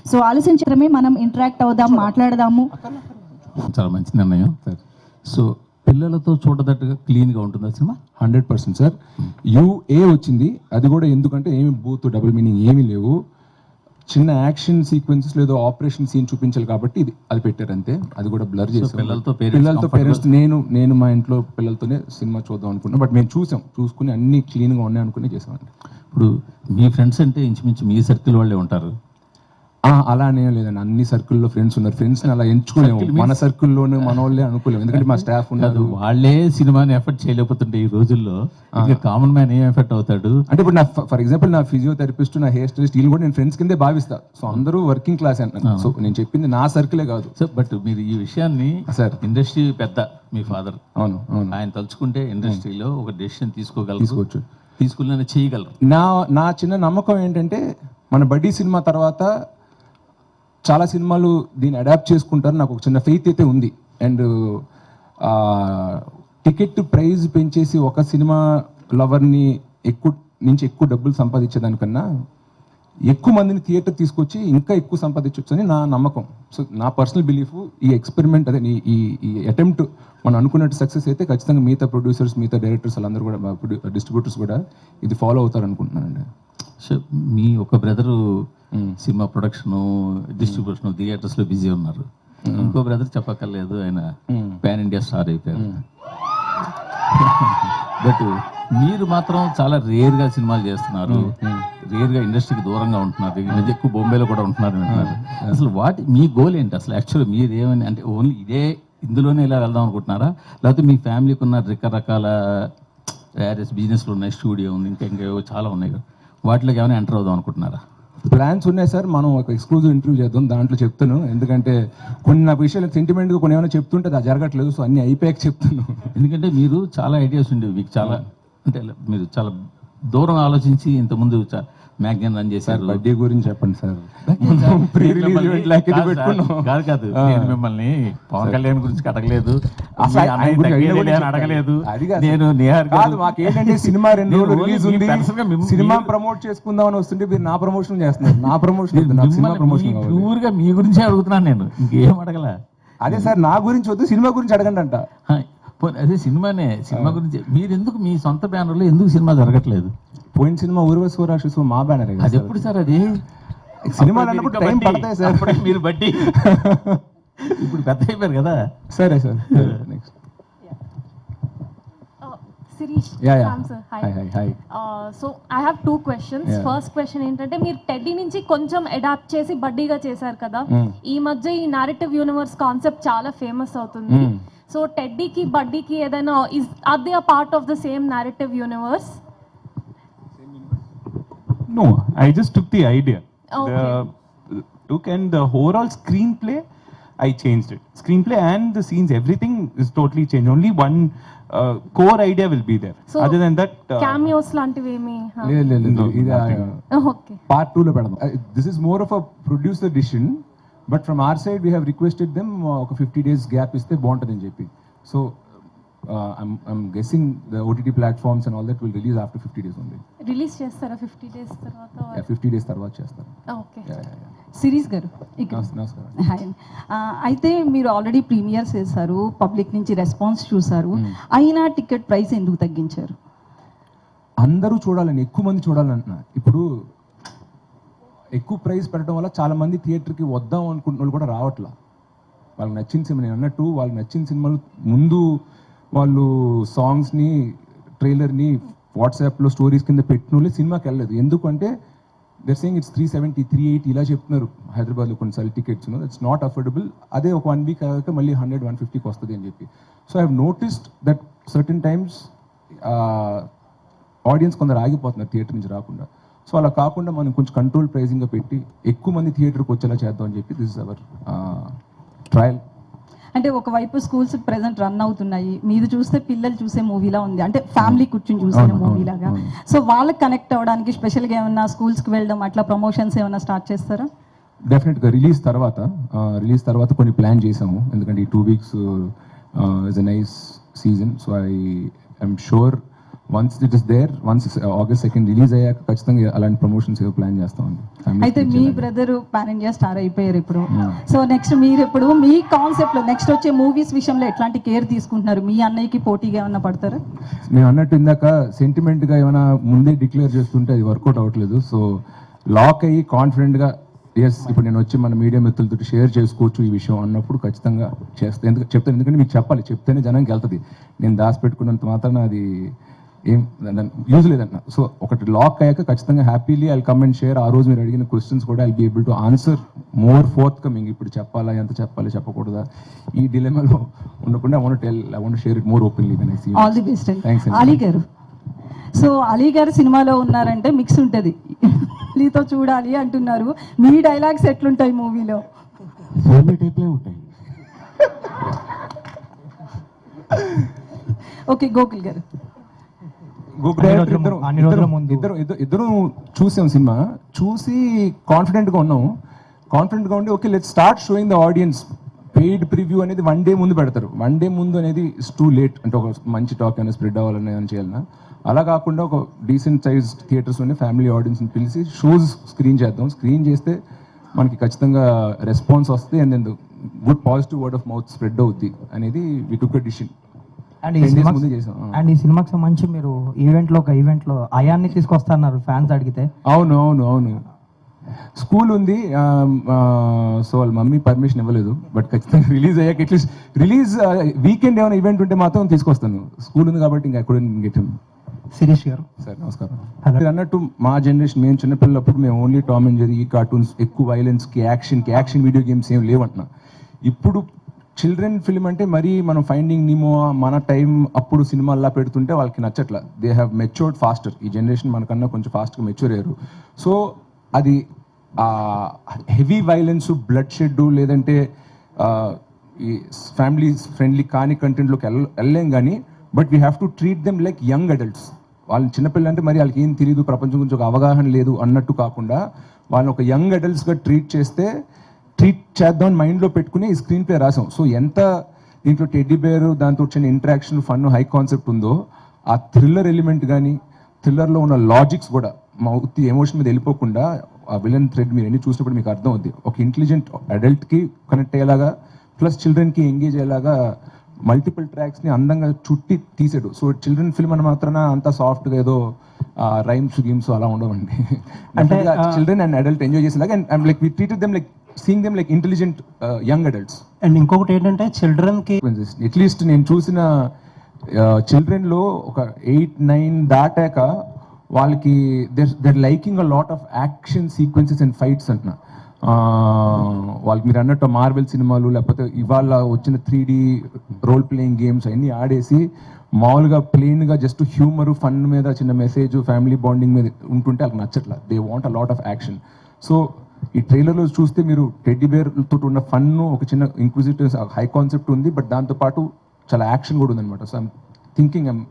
So ఆలస్యం చేయడమే, మనం ఇంటరాక్ట్ అవుదాం, మాట్లాడదాము. చాలా మంచి నిర్ణయం సార్. సో పిల్లలతో చూడదట్టుగా క్లీన్గా ఉంటుంది సినిమా. 100% సార్. యూఏ వచ్చింది, అది కూడా ఎందుకంటే ఏమి బూత్ డబుల్ మీనింగ్ ఏమీ లేవు, చిన్న యాక్షన్ సీక్వెన్సెస్ లేదో ఆపరేషన్ సీన్ చూపించాలి కాబట్టి అది పెట్టారు అంతే. అది కూడా బ్లర్ చేసాం. పిల్లలతో పేరెంట్స్ నేను మా ఇంట్లో పిల్లలతోనే సినిమా చూద్దాం అనుకున్నాను, బట్ మేము చూసుకుని అన్ని క్లీన్గా ఉన్నాయి అనుకుని చేసామండి. ఇప్పుడు మీ ఫ్రెండ్స్ అంటే ఇంచుమించు మీ సర్కిల్ వాళ్ళే ఉంటారు. అలానే లేదండి, అన్ని సర్కిల్లో ఫ్రెండ్స్ ఉన్నారు. ఫ్రెండ్స్ అలా ఎంచుకోలేము, మన సర్కిల్లోనే మన వాళ్ళే అనుకోలేము, ఎందుకంటే మా స్టాఫ్ ఉన్నారు. వాళ్ళే సినిమాని ఎఫర్ట్ చేయలేకపోతుంటే ఈ రోజుల్లో కామన్ మ్యాన్ ఏం ఎఫెక్ట్ అవుతాడు అంటే ఇప్పుడు నా ఫర్ ఎగ్జాంపుల్ నా ఫిజియోథెరపిస్ట్, నా హెయిర్ స్టైలిస్ట్ వీళ్ళు కూడా నేను ఫ్రెండ్స్ కిందే భావిస్తా. సో అందరూ వర్కింగ్ క్లాస్ అంటారు. సో నేను చెప్పింది నా సర్కిలే కాదు సార్. బట్ మీరు ఈ విషయాన్ని సార్, ఇండస్ట్రీ పెద్ద మీ ఫాదర్, అవును ఆయన తలుచుకుంటే ఇండస్ట్రీలో ఒక డెసిషన్ తీసుకోవచ్చు, తీసుకుని చేయగలరు. నా చిన్న నమ్మకం ఏంటంటే మన బడ్డీ సినిమా తర్వాత చాలా సినిమాలు దీన్ని అడాప్ట్ చేసుకుంటారు, నాకు ఒక చిన్న ఫెయిత్ అయితే ఉంది. అండ్ టికెట్ ప్రైజ్ పెంచేసి ఒక సినిమా లవర్ని ఎక్కువ డబ్బులు సంపాదించేదానికన్నా ఎక్కువ మందిని థియేటర్ తీసుకొచ్చి ఇంకా ఎక్కువ సంపాదించవచ్చు అని నా నమ్మకం. సో నా పర్సనల్ బిలీఫ్, ఈ ఎక్స్పెరిమెంట్ అదే ఈ అటెంప్ట్ మనం అనుకున్నట్టు సక్సెస్ అయితే ఖచ్చితంగా మిగతా ప్రొడ్యూసర్స్, మిగతా డైరెక్టర్స్ వాళ్ళందరూ కూడా, డిస్ట్రిబ్యూటర్స్ కూడా ఇది ఫాలో అవుతారు అనుకుంటున్నానండి. సో మీ ఒక brother cinema production, distribution, theatres లో బిజీ ఉన్నారు. ఇంకో బ్రదర్ చెప్పక్కర్లేదు, ఆయన పాన్ ఇండియా స్టార్ అయిపోయారు. బట్ మీరు మాత్రం చాలా రేర్ గా సినిమాలు చేస్తున్నారు, రేర్ గా ఇండస్ట్రీకి దూరంగా ఉంటున్నారు, ఈ మధ్య ఎక్కువ బొంబేలో కూడా ఉంటున్నారు. అసలు మీ గోల్ ఏంటి అసలు? యాక్చువల్లీ మీరు ఏమని అంటే ఓన్లీ ఇందులోనే ఇలా వెళ్దాం అనుకుంటున్నారా, లేకపోతే మీ ఫ్యామిలీకి ఉన్న రకరకాల బిజినెస్లు ఉన్నాయి, స్టూడియో ఉంది, ఇంకా చాలా ఉన్నాయి కదా, వాటిలోకి ఏమైనా ఎంటర్ అవుదాం అనుకుంటున్నారా? ప్లాన్స్ ఉన్నాయి సార్. మనం ఒక ఎక్స్క్లూజివ్ ఇంటర్వ్యూ చేద్దాం, దాంట్లో చెప్తాను. ఎందుకంటే కొన్ని నా విషయాలు సెంటిమెంట్గా కొన్ని ఏమైనా చెప్తుంటే అది జరగట్లేదు. సో అన్ని అయిపోయాక చెప్తాను. ఎందుకంటే మీరు చాలా ఐడియాస్ ఉండేవి మీకు, చాలా అంటే మీరు చాలా దూరం ఆలోచించి ఇంతకుముందు మ్యాగజైన్ రన్ చేశారు. బడ్డీ గురించి చెప్పండి సార్. కాదు, నేను మిమ్మల్ని పవన్ కళ్యాణ్ గురించి అడగలేదు, అడగలేదు. నేను మాకేంటంటే సినిమా 2 రోజులు రిలీజ్ ఉంది, సినిమా ప్రమోట్ చేసుకుందాం అని వస్తుంటే మీరు నా ప్రమోషన్ చేస్తున్నారు. నా ప్రమోషన్ ప్యూర్ గా మీ గురించి అడుగుతున్నాను, నేను ఇంకేం అడగల. అదే సార్, నా గురించి వద్దు, సినిమా గురించి అడగండి అంట. అదే సినిమా గురించి. మీరు ఎందుకు మీ సొంత బ్యానర్లో ఎందుకు సినిమా జరగట్లేదు? పోయిన సినిమా ఊర్వశి రాక్షసు మా బ్యానర్. అది ఎప్పుడు సార్? అది సినిమాలు అన్నప్పుడు టైం పడతాయి సార్. మీరు బట్టి ఇప్పుడు పెద్ద అయిపోయారు కదా. సరే sir. Next Sirish, sir. Hi. So I have 2 questions. First question ఏంటంటే మీరు టెడ్డీ నుంచి కొంచెం అడాప్ట్ చేసి బడ్డీగా చేశారు కదా. ఈ మధ్య ఈ నారేటివ్ యూనివర్స్ కాన్సెప్ట్ చాలా ఫేమస్ అవుతుంది. సో టెడ్డీకి బడ్డీకి ఏదైనా are they a part of the same narrative universe? No, I just took the idea. Okay. And the overall screenplay, I changed it. Screenplay and the scenes, everything is totally changed. Only one core idea will be there. So, other than that, cameos లాంటివి ఏమి? లేదు, ఇది okay, part 2 లో పెడదాం. This is more of a producer decision, but from our side we have requested them ఒక 50 days gap ఇస్తే బాగుంటుందని చెప్పి. So I'm guessing the OTT platforms and all that will release after 50 days only. Release చేస్తారా 50 days తర్వాత? 50 days తర్వాత చేస్తారు. Okay. Series గారు నమస్కారం. హాయ్. అయితే మీరు ఆల్రెడీ ప్రీమియర్స్ చేశారు, పబ్లిక్ నుంచి రెస్పాన్స్ చూసారు, అయినా టికెట్ ప్రైస్ ఎందుకు తగ్గించారు? అందరూ చూడాలని, ఎక్కువ మంది చూడాలంటున్నా. ఇప్పుడు ఎక్కువ ప్రైస్ పెట్టడం వల్ల చాలా మంది థియేటర్కి వద్దాం అనుకుంటున్న వాళ్ళు కూడా రావట్లా. వాళ్ళకి నచ్చిన సినిమా, నేను అన్నట్టు వాళ్ళకి నచ్చిన సినిమాలు ముందు వాళ్ళు సాంగ్స్ని, ట్రైలర్ని వాట్సాప్లో స్టోరీస్ కింద పెట్టిన వాళ్ళు సినిమాకి వెళ్ళలేదు. ఎందుకంటే దర్ సేయింగ్ ఇట్స్ 370, 380 ఇలా చెప్తున్నారు హైదరాబాద్లో కొన్నిసార్లు టికెట్స్. That's not affordable. అదే ఒక 1 week అయ్యాక మళ్ళీ 100, 150కి వస్తుంది అని చెప్పి. So I have noticed that certain times audience కొందరు ఆగిపోతున్నారు థియేటర్ నుంచి రాకుండా. సో అలా కాకుండా మనం కొంచెం కంట్రోల్ ప్రైజింగ్గా పెట్టి ఎక్కువ మంది థియేటర్కి వచ్చేలా చేద్దాం అని చెప్పి దిస్ ఇస్ అవర్ ట్రయల్. అంటే ఒకవైపు స్కూల్స్ ప్రెసెంట్ రన్ అవుతున్నాయి, మీది చూస్తే పిల్లలు చూసే మూవీలా ఉంది, అంటే ఫ్యామిలీ కూర్చొని చూసే మూవీలాగా. సో వాళ్ళకి కనెక్ట్ అవ్వడానికి స్పెషల్గా ఏమన్నా స్కూల్స్కి వెళ్ళడం అట్లా ప్రమోషన్స్ ఏమైనా స్టార్ట్ చేస్తారా? డెఫినెట్గా రిలీజ్ తర్వాత కొన్ని ప్లాన్ చేసాము. ఎందుకంటే ఈ 2 weeks is a nice season. So I'm sure once it is there, once August 2 release అయ్యాక ఖచ్చితంగా అలాంటి ప్రమోషన్స్ ఏవో ప్లాన్ చేస్తామండి. అయితే మీ బ్రదర్ పాన్ ఇండియా స్టార్ అయిపోయారు ఇప్పుడు. సో నెక్స్ట్ మీరు ఇప్పుడు మీ కాన్సెప్ట్ లో నెక్స్ట్ వచ్చే మూవీస్ విషయంలో ఎట్లాంటి కేర్ తీసుకుంటున్నారు? మీ అన్నయ్యకి పోటీగా ఏమన్నా పడతారా? మేము అన్నట్టు ఇందాక సెంటిమెంట్గా ఏమైనా ముందే డిక్లేర్ చేస్తుంటే అది వర్కౌట్ అవ్వట్లేదు. సో లాక్ అయ్యి కాన్ఫిడెంట్గా ఎస్ ఇప్పుడు నేను వచ్చి మన మీడియా మిత్రులతో షేర్ చేసుకోవచ్చు ఈ విషయం అన్నప్పుడు ఖచ్చితంగా చెప్తాను. ఎందుకంటే మీకు చెప్పాలి, చెప్తేనే జనానికి వెళ్తుంది. నేను దాచిపెట్టుకున్నంత మాత్రాన అది ఏం యూజ్ లేదన్న. సో ఒకటి లాక్ అయ్యాక ఖచ్చితంగా happily I come and share. ఆ రోజు మీరు అడిగిన క్వశ్చన్స్ కూడా I be able to answer more fourth coming. ఇప్పుడు చెప్పాలా, ఎంత చెప్పాలి, చెప్పకూడదా, ఈ డిలెమాలో ఉండకుండా I want share it more openly. All the best. Ali గారు, సో అలీ గారు సినిమాలో ఉన్నారంటే మిక్స్ ఉంటుంది, అలీతో చూడాలి అంటున్నారు. మీ డైలాగ్స్ ఎట్లుంటాయి మూవీలో? ఓకే, గోకుల్ గారు. ఇద్దరు చూసాం సినిమా, చూసి కాన్ఫిడెంట్గా ఉన్నాం. కాన్ఫిడెంట్గా ఉండి okay let's start showing the audience. Paid preview అనేది 1 day ముందు పెడతారు. 1 day ముందు అనేది ఇట్స్ టూ లేట్. అంటే ఒక మంచి టాక్ అయినా స్ప్రెడ్ అవ్వాలని అని చేయాలన్నా, అలా కాకుండా ఒక డీసెంట్ సైజ్ థియేటర్స్లోనే ఫ్యామిలీ ఆడియన్స్ని పిలిచి షోస్ స్క్రీన్ చేద్దాం. స్క్రీన్ చేస్తే మనకి ఖచ్చితంగా రెస్పాన్స్ వస్తుంది and then good positive word of mouth spread అవుద్ది అనేది వి టుక్ ఎ డిసిషన్. అండ్ ఈ సినిమాకి సంబంధించి మీరు ఒక ఈవెంట్లో అయాన్ని తీసుకొస్తున్నారు ఫ్యాన్స్ అడిగితే. అవును స్కూల్ ఉంది, సో వాళ్ళ మమ్మీ పర్మిషన్ ఇవ్వలేదు. బట్ ఖచ్చితంగా రిలీజ్ అయ్యాక అట్లీస్ట్ రిలీజ్ వీకెండ్ ఏమైనా ఈవెంట్ ఉంటే మాత్రం తీసుకొస్తాను. స్కూల్ ఉంది కాబట్టి ఇంకా ఎక్కడ గెట్. శిరీష్ గారు సార్ నమస్కారం. మీరు అన్నట్టు మా జనరేషన్, మేము చిన్నపిల్లప్పుడు మేము ఓన్లీ టామ్ అండ్ జెర్రీ, ఈ కార్టూన్స్, ఎక్కువ వైలెన్స్కి యాక్షన్ వీడియో గేమ్స్ ఏం లేవంటున్నా. ఇప్పుడు చిల్డ్రన్ ఫిల్మ్ అంటే మరీ మనం ఫైండింగ్ నిమో మన టైం అప్పుడు సినిమాల్లా పెడుతుంటే వాళ్ళకి నచ్చట్లా. They have matured faster. ఈ జనరేషన్ మనకన్నా కొంచెం ఫాస్ట్గా మెచ్యూర్ అయ్యారు. సో అది హెవీ వైలెన్స్, బ్లడ్ షెడ్, లేదంటే ఈ ఫ్యామిలీ ఫ్రెండ్లీ కాని కంటెంట్లోకి వెళ్ళలేం. కానీ but we have to treat them like young adults. వాళ్ళని చిన్నపిల్లలు అంటే మరి వాళ్ళకి ఏం తెలియదు, ప్రపంచం గురించి ఒక అవగాహన లేదు అన్నట్టు కాకుండా వాళ్ళని ఒక యంగ్ అడల్ట్స్గా ట్రీట్ చేద్దాం మైండ్లో పెట్టుకుని ఈ స్క్రీన్ ప్లే రాసాం. సో ఎంత దీంట్లో టెడ్డీ బేర్, దాంతో వచ్చిన ఇంటరాక్షన్, ఫన్, హై కాన్సెప్ట్ ఉందో, ఆ థ్రిల్లర్ ఎలిమెంట్ కానీ థ్రిల్లర్లో ఉన్న లాజిక్స్ కూడా మా ఉత్తి ఎమోషన్ మీద వెళ్ళిపోకుండా ఆ విలన్ థ్రెడ్ మీరు ఎన్ని చూసినప్పుడు మీకు అర్థం అవుద్ది. ఒక ఇంటెలిజెంట్ అడల్ట్కి కనెక్ట్ అయ్యేలాగా ప్లస్ చిల్డ్రన్కి ఎంగేజ్ అయ్యేలాగా మల్టిపుల్ ట్రాక్స్ని అందంగా చుట్టి తీసాడు. సో చిల్డ్రన్ ఫిల్మ్ అని మాత్రాన అంత సాఫ్ట్గా ఏదో రైమ్స్ గేమ్స్ అలా ఉండవండి. అంటే చిల్డ్రన్ అండ్ అడల్ట్ ఎంజాయ్ చేసేలాగా and like we treated them like seeing them like intelligent young adults. And ఇంకొకటి ఏంటంటే చిల్డ్రన్కి అట్లీస్ట్ నేను చూసిన చిల్డ్రన్లో ఒక 8-9 దాటాక వాళ్ళకి their liking a lot of action sequences and fights అంటున్నా. వాళ్ళకి మీరు అన్నట్టు మార్వెల్ సినిమాలు లేకపోతే ఇవాళ వచ్చిన 3D రోల్ ప్లేయింగ్ గేమ్స్ అన్నీ ఆడేసి మామూలుగా ప్లెయిన్గా జస్ట్ హ్యూమర్, ఫన్ మీద చిన్న మెసేజ్, ఫ్యామిలీ బాండింగ్ మీద ఉంటుంటే వాళ్ళకి నచ్చట్లా. They want a lot of action. So ఈ ట్రైలర్లో చూస్తే మీరు టెడ్డీ బేర్ తోటి ఉన్న ఫన్, ఒక చిన్న ఇంక్విజిటివ్ హై కాన్సెప్ట్ ఉంది, బట్ దాంతోపాటు చాలా యాక్షన్ కూడా ఉందన్నమాట. So I'm thinking, I'm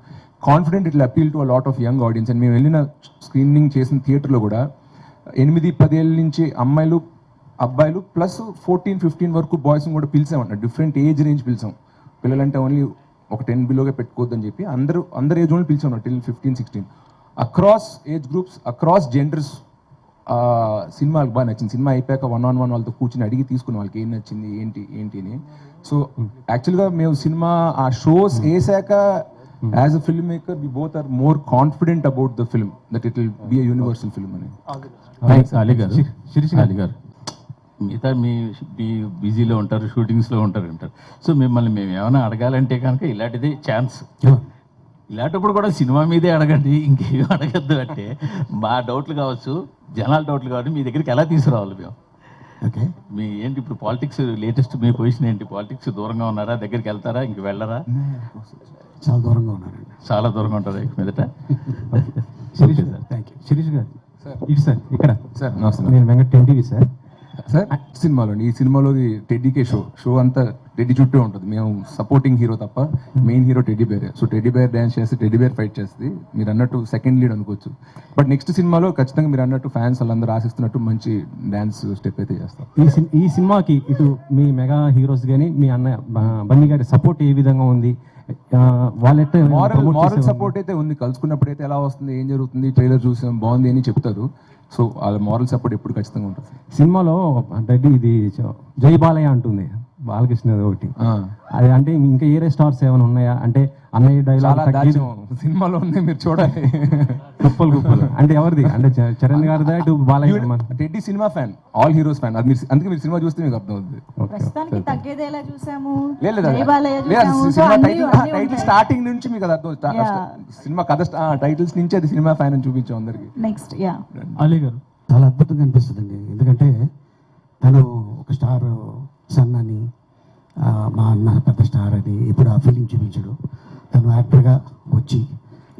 confident it will appeal to a lot of young audience. And మేము వెళ్ళిన స్క్రీనింగ్ చేసిన థియేటర్లో కూడా 8-10 ఏళ్ళ నుంచి అమ్మాయిలు, అబ్బాయిలు ప్లస్ 14-15 వరకు బాయ్స్ని కూడా పిలిచామంట. డిఫరెంట్ ఏజ్ రేంజ్ పిలిచాం. పిల్లలంటే ఓన్లీ ఒక 10 బిలోగా పెట్టుకోవద్దని చెప్పి అందరు ఏజ్ వాళ్ళు పిలిచాం till 15-16. Across age groups, across genders సినిమాకి బాగా నచ్చింది. సినిమా అయిపోయాక 1-on-1 వాళ్ళతో కూర్చొని అడిగి తీసుకుని వాళ్ళకి ఏం నచ్చింది ఏంటి అని. సో యాక్చువల్గా మేము సినిమా ఆ షోస్ వేసాక as a film maker we both are more confident about the film that it will be a universal film అని. అలీ గారు మిగతా మీ బిజీలో ఉంటారు, షూటింగ్స్లో ఉంటారు. సో మిమ్మల్ని మేము ఏమైనా అడగాలంటే కనుక ఇలాంటిది ఛాన్స్. ఇలాంటప్పుడు కూడా సినిమా మీదే అడగండి, ఇంకేమీ అడగద్దు. అంటే మా డౌట్లు కావచ్చు, జనాల డౌట్లు కావచ్చు, మీ దగ్గరికి ఎలా తీసుకురావాలి మేము? ఓకే, మీ ఏంటి ఇప్పుడు పాలిటిక్స్ లేటెస్ట్ మీ పొజిషన్ ఏంటి? పాలిటిక్స్ దూరంగా ఉన్నారా, దగ్గరికి వెళ్తారా, ఇంక వెళ్ళరా? చాలా దూరంగా ఉన్నారండి. చాలా దూరంగా ఉంటారా ఇక మీదట? శిరీష్ గారు, థ్యాంక్ యూ. శిరీష్ గారు ఇటు సార్, ఇక్కడ సార్ నమస్తే. నేను వెంకట్ 10TV సార్. సార్ సినిమాలో ఈ సినిమాలోది టెడ్డీకే షో అంతా టెడ్డీ చుట్టూ ఉంటుంది. మేము సపోర్టింగ్ హీరో తప్ప మెయిన్ హీరో టెడ్డీ బేరే. సో టెడ్డీ బేర్ డ్యాన్స్ చేస్తే టెడ్డీ బేర్ ఫైట్ చేస్తుంది. మీరు అన్నట్టు సెకండ్ లీడ్ అనుకోవచ్చు. బట్ నెక్స్ట్ సినిమాలో ఖచ్చితంగా మీరు అన్నట్టు ఫ్యాన్స్ వాళ్ళందరూ ఆశిస్తున్నట్టు మంచి డ్యాన్స్ స్టెప్ అయితే చేస్తాం. ఈ సినిమాకి ఇటు మీ మెగా హీరోస్ కానీ మీ అన్నయ్య బన్నీ గారి సపోర్ట్ ఏ విధంగా ఉంది? వాళ్ళెట్టే మారల్ సపోర్ట్ అయితే ఉంది. కలుసుకున్నప్పుడు అయితే ఎలా వస్తుంది, ఏం జరుగుతుంది, ట్రైలర్ చూసాం బాగుంది అని చెప్తారు. సో వాళ్ళ మారల్ సపోర్ట్ ఎప్పుడు ఖచ్చితంగా ఉంటుంది. సినిమాలో అంటే ఇది జై బాలయ్య అంటుంది బాలకృష్ణ ఒకటి, అది అంటే ఇంకా ఏరే స్టార్స్ ఏమైనా ఉన్నాయా అంటే అన్నయ్య డైలాగ్ సినిమాలో ఉంది, మీరు చూడాలి. గుప్పలు అంటే ఎవరిది అంటే చరణ్ గారిదా ఇటు Balayya? Teddy cinema fan, all heroes fan. అది మీరు అందుకే మీరు సినిమా చూస్తే మీకు అర్థం అవుతుంది. ప్రస్తుతానికి తగ్గేదేలా చూసాము, లేదు జయబాలయ్య చూసాము. సో సినిమా అన్నీ టైటిల్ స్టార్టింగ్ నుంచి మీకు అది అర్థం అవుతుంది. సినిమా కథ టైటిల్స్ నుంచి అది సినిమా ఫ్యాన్ అని చూపించాం అందరికి. నెక్స్ట్ యా అలీ గారు చాలా అద్భుతంగా అనిపిస్తుందండి. ఎందుకంటే తను ఒక స్టార్ సన్ అని, మా అన్న పెద్ద స్టార్ అని ఎప్పుడు ఆ ఫీలింగ్ చూపించాడు. తను యాక్టర్గా వచ్చి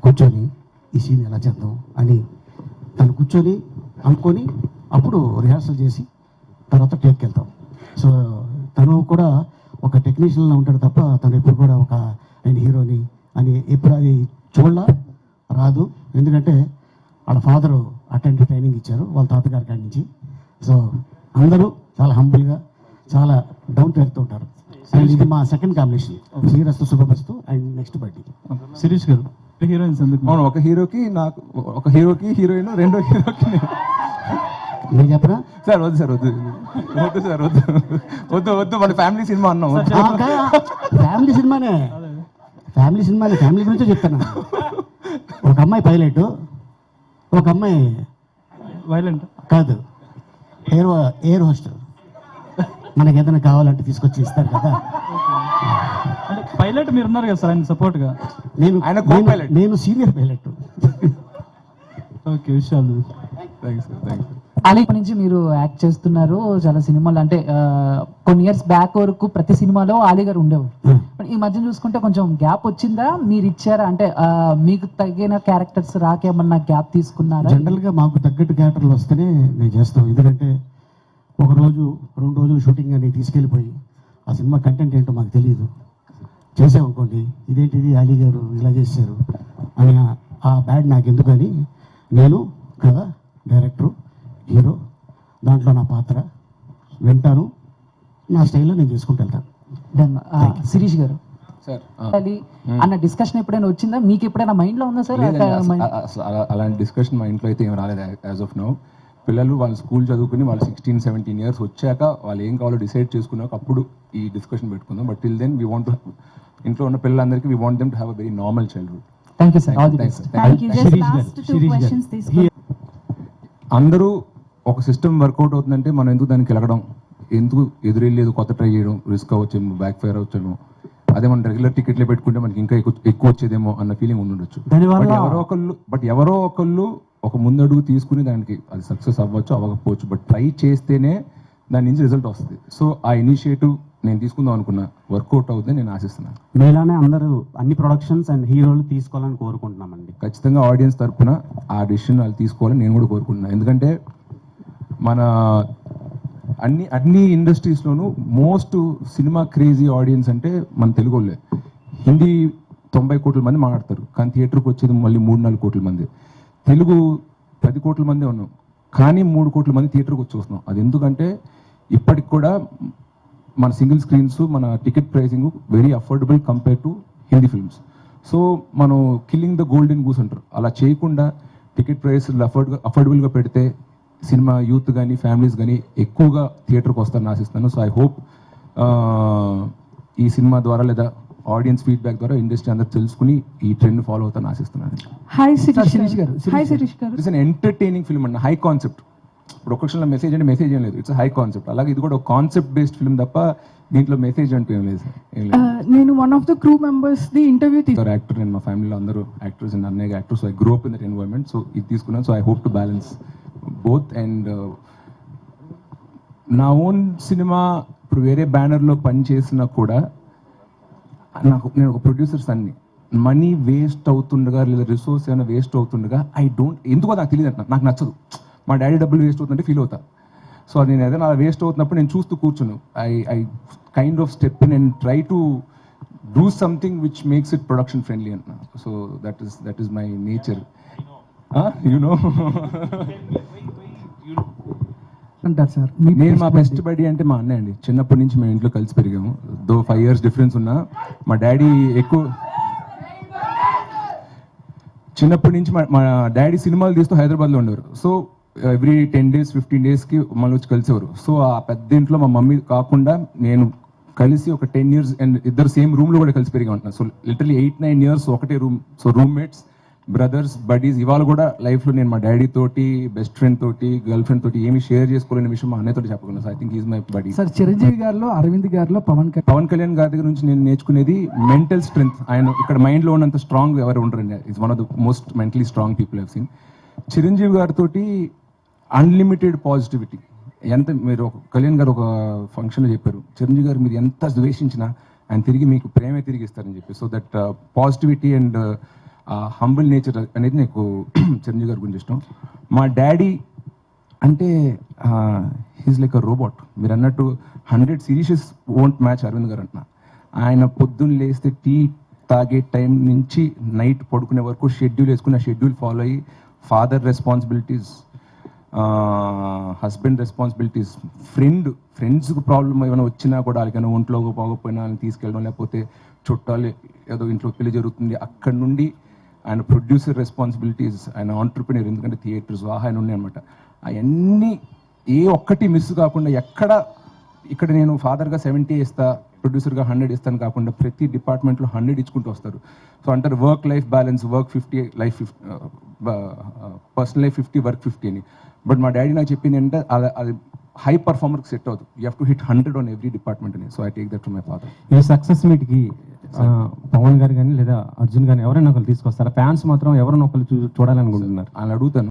కూర్చొని ఈ సీన్ ఎలా చేద్దాం అని తను కూర్చొని అనుకొని అప్పుడు రిహార్సల్ చేసి తర్వాత టేక్కి వెళ్తాం. సో తను కూడా ఒక టెక్నీషియన్లో ఉంటాడు తప్ప తను ఎప్పుడు కూడా ఒక నేను హీరోని అని ఎప్పుడు అది చూడలా రాదు. ఎందుకంటే వాళ్ళ ఫాదరు అటెండ్ ట్రైనింగ్ ఇచ్చారు వాళ్ళ తాతగారి కాడి నుంచి. సో అందరూ చాలా హంబుల్గా చాలా డౌన్ టు ఎర్త్ ఉంటారు. అండ్ ఇది మా second combination, Srirastu Subhamastu and next birthday. Sirish గారు హీరోయిన్స్ ఎందుకు? అవును, ఒక హీరోకి నాకు, ఒక హీరోకి హీరోయిన్, రెండో హీరోకి నేను చెప్పరా సార్? వద్దు సార్, వద్దు వద్దు సార్, వద్దు వద్దు వద్దు, మన ఫ్యామిలీ సినిమా అన్నాం. ఫ్యామిలీ సినిమానే, ఫ్యామిలీ గురించే చెప్తాను. ఒక అమ్మాయి పైలట్, ఒక అమ్మాయి వైలెంట్ కాదు ఎయిర్ హోస్టర్. మనకి ఏదైనా కావాలంటే తీసుకొచ్చి ఇస్తారు కదా. అంటే పైలట్ మీరు ఉన్నారు కదా సార్ ఆయన సపోర్ట్ గా? నేను సీనియర్ పైలట్. ఓకే, విషయాలు అలీ నుంచి మీరు యాక్ట్ చేస్తున్నారు చాలా సినిమాలు. అంటే కొన్ని ఇయర్స్ బ్యాక్ వరకు ప్రతి సినిమాలో అలీ గారు ఉండేవారు. ఈ మధ్య చూసుకుంటే కొంచెం గ్యాప్ వచ్చిందా? మీరు ఇచ్చారా అంటే మీకు తగిన క్యారెక్టర్స్ రాకేమన్నా గ్యాప్ తీసుకున్నారా? జనరల్గా మాకు తగ్గట్టు క్యారెక్టర్లు వస్తేనే నేను చేస్తాం. ఎందుకంటే ఒక రోజు 2 రోజులు షూటింగ్ అని తీసుకెళ్ళిపోయి ఆ సినిమా కంటెంట్ ఏంటో మాకు తెలియదు, చేసామనుకోండి ఇదేంటిది అలీ గారు ఇలా చేశారు అని ఆ బ్యాడ్ నాకు ఎందుకని నేను కదా డైరెక్టరు, హీరో, దాంట్లో నా పాత్ర వింటాను, నా స్టైల్లో నేను చేసుకుంటూ వెళ్తాను. శిరీష్ గారు సార్ అన్న డిస్కషన్ ఎప్పుడైనా వచ్చిందా? మీకు ఎప్పుడైనా మైండ్ లో ఉందా సార్? అలాంటి డిస్కషన్ మా ఇంట్లో అయితే ఏం రాలేదు యాజ్ ఆఫ్ నౌ. పిల్లలు వాళ్ళు స్కూల్ చదువుకుని వాళ్ళు 16-17 ఇయర్స్ వచ్చాక వాళ్ళు ఏం కావాలో డిసైడ్ చేసుకున్నాక అప్పుడు ఈ డిస్కషన్ పెట్టుకుందాం. But till then we want, ఇంట్లో ఉన్న పిల్లలందరికీ we want them to have a very normal childhood. Thank you sir. అందరూ ఒక సిస్టమ్ వర్కౌట్ అవుతుందంటే మనం ఎందుకు దానికి వెళ్ళడం, ఎందుకు ఎదురెళ్ళేది కొత్త ట్రై చేయడం, రిస్క్ అవ్వచ్చేమో, బ్యాక్ ఫైర్ అవ్వచ్చేమో, అదే మనం రెగ్యులర్ టికెట్లే పెట్టుకుంటే మనకి ఇంకా ఎక్కువ వచ్చేదేమో అన్న ఫీలింగ్ ఉండొచ్చు. బట్ ఎవరో ఒకళ్ళు ఒక ముందడుగు తీసుకుని దానికి అది సక్సెస్ అవ్వచ్చు, అవ్వకపోవచ్చు, బట్ ట్రై చేస్తేనే దాని నుంచి రిజల్ట్ వస్తుంది. సో ఆ ఇనిషియేటివ్ నేను తీసుకుందాం అనుకున్నా, వర్కౌట్ అవుతుందని నేను ఆశిస్తున్నాను. మీలానే అందరూ అన్ని ప్రొడక్షన్స్ అండ్ హీరోలు తీసుకోవాలని కోరుకుంటున్నామండి. ఖచ్చితంగా ఆడియన్స్ తరఫున ఆ డిసిషన్ వాళ్ళు తీసుకోవాలని నేను కూడా కోరుకుంటున్నాను. ఎందుకంటే మన అన్ని ఇండస్ట్రీస్లోనూ మోస్ట్ సినిమా క్రేజీ ఆడియన్స్ అంటే మన తెలుగు వాళ్ళే. హిందీ 90 కోట్ల మంది మాట్లాడతారు, కానీ థియేటర్కి వచ్చేది మళ్ళీ 3-4 కోట్ల మంది. తెలుగు 10 కోట్ల మంది ఉన్నాం, కానీ 3 కోట్ల మంది థియేటర్కి వచ్చి వస్తున్నాం. అది ఎందుకంటే ఇప్పటికి కూడా మన సింగిల్ స్క్రీన్స్, మన ticket pricing very affordable compare to Hindi films. So మనం కిల్లింగ్ ద గోల్డెన్ గూస్ అంటారు, అలా చేయకుండా టికెట్ ప్రైస్ అఫోర్డబుల్గా పెడితే సినిమా యూత్ కానీ ఫ్యామిలీస్ కానీ ఎక్కువగా థియేటర్కి వస్తారని ఆశిస్తాను. సో ఐ హోప్ ఈ సినిమా ద్వారా లేదా ఆడియన్స్ ఫీడ్బ్యాక్ ద్వారా ఇండస్ట్రీ అందరూ తెలుసుకుని ఈ ట్రెండ్ ఫాలో అవుతాను ఆశిస్తున్నాను. శిరీష్ గారు ఇట్స్ అన్ ఎంటర్టైనింగ్ ఫిల్మ్ అన్న, హై కాన్సెప్ట్. ఇప్పుడు ఒక క్షణంలో మెసేజ్ అంటే మెసేజ్ ఏం లేదు, ఇట్స్ హై కాన్సెప్ట్. అలాగే ఇది కూడా ఒక కాన్సెప్ట్ బేస్డ్ ఫిల్మ్ తప్ప దీంట్లో మెసేజ్ అంటూ ఏం లేదు. నేను one of the crew members the interview actor, నేను మా ఫ్యామిలీలో అందరూ యాక్టర్స్ అండ్ అన్నయ్య actors. I grow up in that environment. So ఇది తీసుకున్నాను. So I hope to balance both. And నా ఓన్ సినిమా ఇప్పుడు వేరే బ్యానర్లో పని చేసినా కూడా నేను ఒక ప్రొడ్యూసర్స్ అన్ని మనీ వేస్ట్ అవుతుండగా లేదా రిసోర్స్ ఏమైనా వేస్ట్ అవుతుండగా ఎందుకో నాకు తెలియదు అంట, నాకు నచ్చదు. మా డాడీ డబ్బులు వేస్ట్ అవుతుందంటే ఫీల్ అవుతా. సో నేను ఏదైనా అలా వేస్ట్ అవుతున్నప్పుడు నేను చూస్తూ కూర్చున్నాను. I kind of step in and try to do something which makes it production friendly అంటున్నా. So that is my nature. అంటారు సార్ నేను మా బెస్ట్ బడీ అంటే మా అన్నయ్య అండి. చిన్నప్పటి నుంచి మేము ఇంట్లో కలిసి పెరిగాము. 5 years డిఫరెన్స్ ఉన్నా మా డాడీ ఎక్కువ చిన్నప్పటి నుంచి మా డాడీ సినిమాలు తీస్తూ హైదరాబాద్లో ఉండేవారు. సో ఎవ్రీ 10 days 15 daysకి మళ్ళీ వచ్చి కలిసేవారు. సో ఆ పెద్ద ఇంట్లో మా మమ్మీ కాకుండా నేను కలిసి ఒక 10 years అండ్ ఇద్దరు సేమ్ రూమ్లో కూడా కలిసి పెరిగా ఉంటున్నాను. సో లిటరలీ 8-9 years ఒకటే room. So roommates, brothers, buddies. ఇవాళ కూడా లైఫ్లో నేను మా డాడీ తోటి, బెస్ట్ ఫ్రెండ్ తోటి, గర్ల్ ఫ్రెండ్ తోటి ఏమి షేర్ చేసుకోలేని విషయం మా అన్నయ్యతో చెప్పగలను. So I think is my body. Sir Chiranjeevi గారిలో, అరవింద్ గారిలో, పవన్ కళ్యాణ్ గారి దగ్గర నుంచి నేను నేర్చుకునేది మెంటల్ స్ట్రెంగ్త్. ఆయన ఇక్కడ మైండ్లో ఉన్నంత స్ట్రాంగ్ ఎవరు ఉండరండి. It's one of the most mentally strong people have seen. Chiranjeevi గారితో అన్లిమిటెడ్ పాజిటివిటీ. ఎంత మీరు కళ్యాణ్ గారు ఒక ఫంక్షన్లో చెప్పారు, చిరంజీవి గారు మీరు ఎంత ద్వేషించినా ఆయన తిరిగి మీకు ప్రేమే తిరిగి ఇస్తారని చెప్పి. So that positivity and humble nature అనేది నాకు చిరంజీవి గారి గురించి ఇష్టం. మా డాడీ అంటే హీస్ లైక్ అ రోబోట్. మీరు అన్నట్టు 100 series వోంట్ మ్యాచ్ అరవింద్ గారు అంటున్నా. ఆయన పొద్దున్న లేస్తే టీ తాగే టైం నుంచి నైట్ పడుకునే వరకు షెడ్యూల్ వేసుకుని ఆ షెడ్యూల్ ఫాలో అయ్యి ఫాదర్ రెస్పాన్సిబిలిటీస్, హస్బెండ్ రెస్పాన్సిబిలిటీస్, ఫ్రెండ్స్కి ప్రాబ్లం ఏమైనా వచ్చినా కూడా వాళ్ళకైనా ఒంట్లో పోకపోయినా వాళ్ళని తీసుకెళ్ళడం, లేకపోతే చుట్టాలు ఏదో ఇంట్లో పెళ్లి జరుగుతుంది అక్కడి నుండి ఆయన ప్రొడ్యూసర్ రెస్పాన్సిబిలిటీస్, ఆయన ఆంటర్ప్రినర్, ఎందుకంటే థియేటర్స్ ఆయన ఉన్నాయి అనమాట. అవన్నీ ఏ ఒక్కటి మిస్ కాకుండా ఇక్కడ నేను ఫాదర్గా 70 ఇస్తా, ప్రొడ్యూసర్గా 100 ఇస్తాను కాకుండా ప్రతి డిపార్ట్మెంట్లో 100 ఇచ్చుకుంటూ వస్తారు. సో అంటారు work life balance, work 50, life 50, personal life 50, work 50 అని. బట్ మా డాడీ నాకు చెప్పింది అంటే అది హై పర్ఫార్మర్కి సెట్ అవుతుంది. You have to hit 100 on every department అని. So I take that to my father. ఈ సక్సెస్ మీట్కి పవన్ గారు కానీ లేదా అర్జున్ కానీ ఎవరైనా ఒకరు తీసుకొస్తారా? ఫ్యాన్స్ మాత్రం ఎవరైనా ఒకరు చూడాలనుకుంటున్నారు. అని అడుగుతాను.